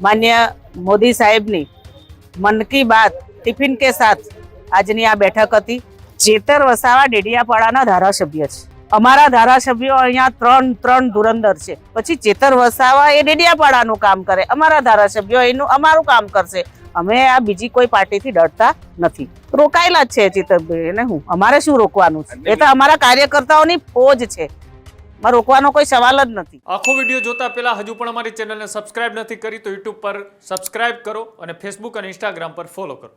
माननीय मोदी साहेबनी मन की बात टिफिन के साथ આજની આ બેઠક હતી। ચેતર વસાવા ડેડિયાપાડાના ધારાસભ્ય છે। અમારા ધારાસભ્યો અહીંયા ત્રણ ધુરંધર છે, પછી ચેતર વસાવા એ ડેડિયાપાડાનું કામ કરે, અમારા ધારાસભ્યો એનું અમારું કામ કરશે। અમે આ બીજી કોઈ પાર્ટીથી ડરતા નથી, રોકાયેલા જ છે ચેતરભાઈ એને હું અમારે શું રોકવાનું છે? એ તો અમારા કાર્યકર્તાઓની ફોજ છે, રોકવાનો કોઈ સવાલ જ નથી। આખો વિડીયો જોતા પહેલા હજુ પણ અમારી ચેનલને સબસ્ક્રાઇબ નથી કરી તો યુટ્યુબ પર સબસ્ક્રાઇબ કરો અને ફેસબુક અને ઇન્સ્ટાગ્રામ પર ફોલો કરો।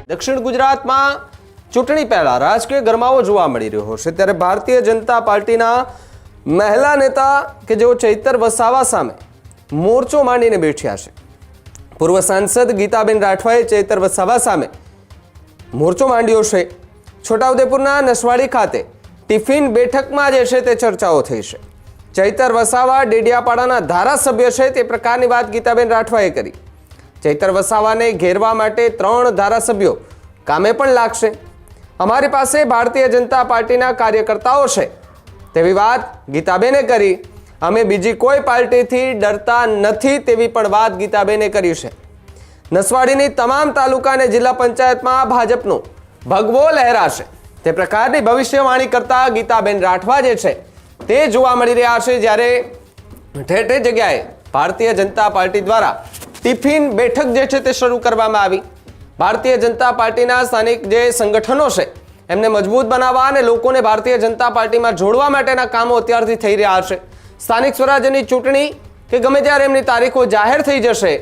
દક્ષિણ ગુજરાતમાં ચૂંટણી પહેલા રાજકીય ગરમાવો જોવા મળી રહ્યો છે, ત્યારે ભારતીય જનતા પાર્ટીના મહિલા નેતા કે જેઓ ચૈતર વસાવા સામે મોરચો માંડીને બેઠ્યા છે। પૂર્વ સાંસદ ગીતાબેન રાઠવાએ ચૈતર વસાવા સામે મોરચો માંડ્યો છે। છોટાઉદેપુરના નસવાડી ખાતે ટિફિન બેઠકમાં જે છે તે ચર્ચાઓ થઈ છે। ચૈતર વસાવા ડેડિયાપાડાના ધારાસભ્ય છે તે પ્રકારની વાત ગીતાબેન રાઠવાએ કરી। ચૈતર વસાવાને ઘેરવા માટે 3 ધારાસભ્યો કામે પણ લાગશે। અમારી પાસે ભારતીય જનતા પાર્ટીના કાર્યકર્તાઓ છે તેવી વાત ગીતાબેને કરી। અમે બીજી કોઈ પાર્ટીથી ડરતા નથી તેવી પણ વાત ગીતાબેને કરી છે। નસવાડીની તમામ તાલુકા અને જિલ્લા પંચાયતમાં ભાજપનો ભગવો લહેરાશે તે પ્રકારની ભવિષ્યવાણી કરતા ગીતાબેન રાઠવા જે છે તે જોવા મળી રહ્યા છે। જ્યારે ઠેર ઠેર જગ્યાએ ભારતીય જનતા પાર્ટી દ્વારા ટિફિન બેઠક જે છે તે શરૂ કરવામાં આવી। ભારતીય જનતા પાર્ટીના સ્થાનિક જે સંગઠનો છે એમને મજબૂત બનાવવા અને લોકોને ભારતીય જનતા પાર્ટીમાં જોડવા માટેના કામો અત્યારથી થઈ રહ્યા છે। સ્થાનિક સ્વરાજ્યની ચૂંટણી કે ગમે ત્યારે એમની તારીખો જાહેર થઈ જશે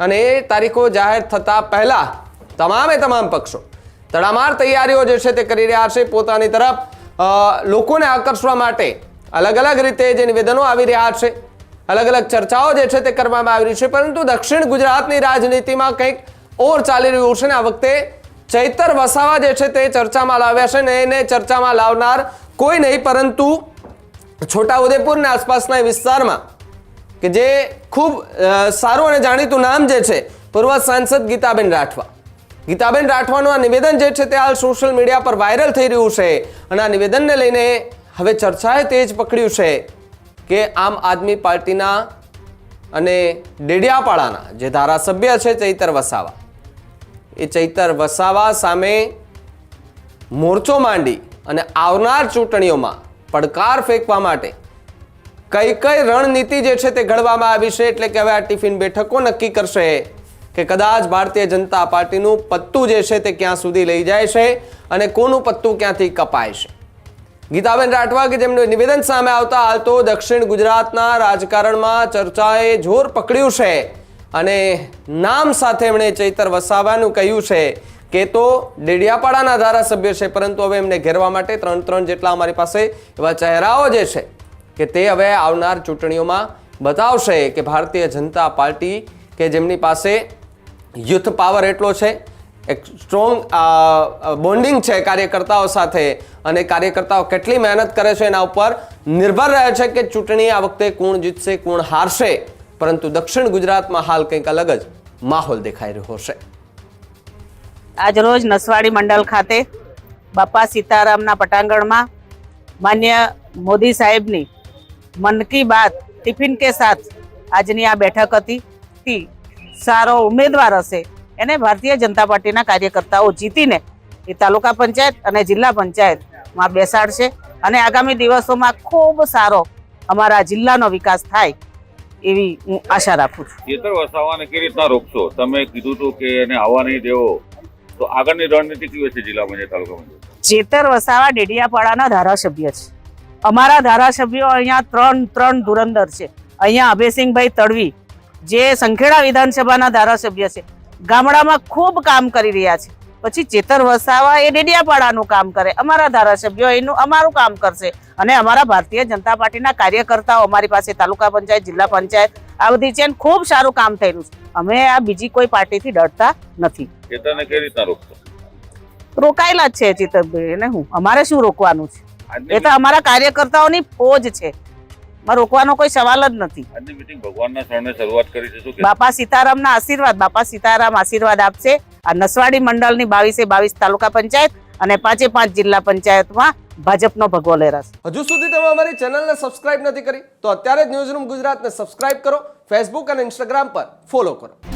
અને એ તારીખો જાહેર થતા પહેલા તમામ પક્ષો તડામાર તૈયારીઓ જે છે તે કરી રહ્યા છે। પોતાની તરફ લોકોને આકર્ષવા માટે અલગ અલગ રીતે જે નિવેદનો આવી રહ્યા છે, અલગ અલગ ચર્ચાઓ જે છે તે કરવામાં આવી રહી છે, પરંતુ દક્ષિણ ગુજરાતની રાજનીતિમાં કંઈક ઓર ચાલી રહ્યું છે ને આ વખતે ચૈતર વસાવા જે છે તે ચર્ચામાં લાવ્યા છે ને એને ચર્ચામાં લાવનાર કોઈ નહીં પરંતુ છોટાઉદેપુરના આસપાસના વિસ્તારમાં કે જે ખૂબ સારું અને જાણીતું નામ જે છે પૂર્વ સાંસદ ગીતાબેન રાઠવા। ગીતાબેન રાઠવાનું આ નિવેદન જે છે તે હાલ સોશિયલ મીડિયા પર વાયરલ થઈ રહ્યું છે અને આ નિવેદનને લઈને હવે ચર્ચાએ તેજ પકડ્યું છે કે આમ આદમી પાર્ટીના અને ડેડિયાપાડાના જે ધારાસભ્ય છે ચૈતર વસાવા, એ ચૈતર વસાવા સામે મોરચો માંડી અને આવનાર ચૂંટણીઓમાં પડકાર ફેંકવા માટે કઈ રણનીતિ જે છે તે ઘડવામાં આવી છે। એટલે કે હવે આ ટિફિન બેઠકો નક્કી કરશે કે કદાચ ભારતીય જનતા પાર્ટીનું પત્તું જે છે તે ક્યાં સુધી લઈ જાય છે અને કોનું પત્તું ક્યાંથી કપાય છે। ગીતાબેન રાઠવા કે જેમનું નિવેદન સામે આવતા હાલ તો દક્ષિણ ગુજરાતના રાજકારણમાં ચર્ચાએ જોર પકડ્યું છે અને નામ સાથે એમણે ચૈતર વસાવાનું કહ્યું છે કે તો ડેડિયાપાડાના ધારાસભ્ય છે, પરંતુ હવે એમને ઘેરવા માટે 3 જેટલા અમારી પાસે એવા ચહેરાઓ જે છે કે તે હવે આવનાર ચૂંટણીઓમાં બતાવશે કે ભારતીય જનતા પાર્ટી કે જેમની પાસે યુથ પાવર એટલો છે, એક સ્ટ્રોંગ બોન્ડિંગ છે કાર્યકર્તાઓ સાથે અને કાર્યકર્તાઓ કેટલી મહેનત કરે છે એના ઉપર નિર્ભર રહે છે કે ચૂંટણી આ વખતે કોણ જીતશે કોણ હારશે। પરંતુ દક્ષિણ ગુજરાતમાં હાલ કંઈક અલગ જ માહોલ દેખાઈ રહ્યો છે। આજ રોજ નસવાડી મંડળ ખાતે બાપા સીતારામના પટાંગણમાં માનनीय મોદી સાહેબની મન કી બાત ટિફિન કે સાથ આજની આ બેઠક હતી। સારો ઉમેદવાર હશે એને ભારતીય જનતા પાર્ટીના કાર્યકર્તાઓ જીતીને એ તાલુકા પંચાયત અને જિલ્લા પંચાયતમાં બેસાડશે અને આગામી દિવસોમાં ખૂબ સારો અમારા જિલ્લાનો વિકાસ થાય એવી હું આશા રાખું છું। ચેતર વસાવાને કેવી રીતના રોકશો? તમે કીધું હતું કે એને આવવા નહીં દેવો, તો આગળની રણનીતિ કેવી છે જિલ્લા પંચાયત તાલુકા પંચાયત? ચેતર વસાવા ડેડિયાપાડાના ધારાસભ્ય છે। અમારા ધારાસભ્યો અહીંયા ત્રણ ધુરંધર છે। અહીંયા અભયસિંહભાઈ તડવી જે સંખેડા વિધાનસભાના ધારાસભ્ય છે, ગામડામાં ખૂબ કામ કરી રહ્યા છે। પછી ચેતર વસાવા એ ડેડિયાપાડાનું કામ કરે, અમારા ધારાસભ્યો એનું અમારું કામ કરશે અને અમારા ભારતીય જનતા પાર્ટીના કાર્યકર્તાઓ અમારી પાસે તાલુકા પંચાયત જિલ્લા પંચાયત આ બધી છે, ખૂબ સારું કામ થયેલું છે। અમે આ બીજી કોઈ પાર્ટીથી ડરતા નથી। ચેતરને કેવી રીતના રોકશો? રોકાયેલા જ છે ચેતરભાઈ એને હું અમારે શું રોકવાનું છે? એ તો અમારા કાર્યકર્તાઓની ફોજ છે, માં રોકવાનો કોઈ સવાલ જ નથી. આજની મીટિંગ ભગવાનના શરણે શરૂઆત કરી છે, શું કે બાપા સીતારામના આશીર્વાદ, બાપા સીતારામ આશીર્વાદ આપશે. આ નસવાડી મંડળની 22 તાલુકા પંચાયત અને 5 જિલ્લા પંચાયતમાં ભાજપનો ભગવો લહેરાશે. હજુ સુધી તમે અમારી ચેનલને સબસ્ક્રાઇબ નથી કરી તો અત્યારે જ ન્યૂઝરૂમ ગુજરાતને સબસ્ક્રાઇબ કરો, ફેસબુક અને ઇન્સ્ટાગ્રામ પર ફોલો કરો.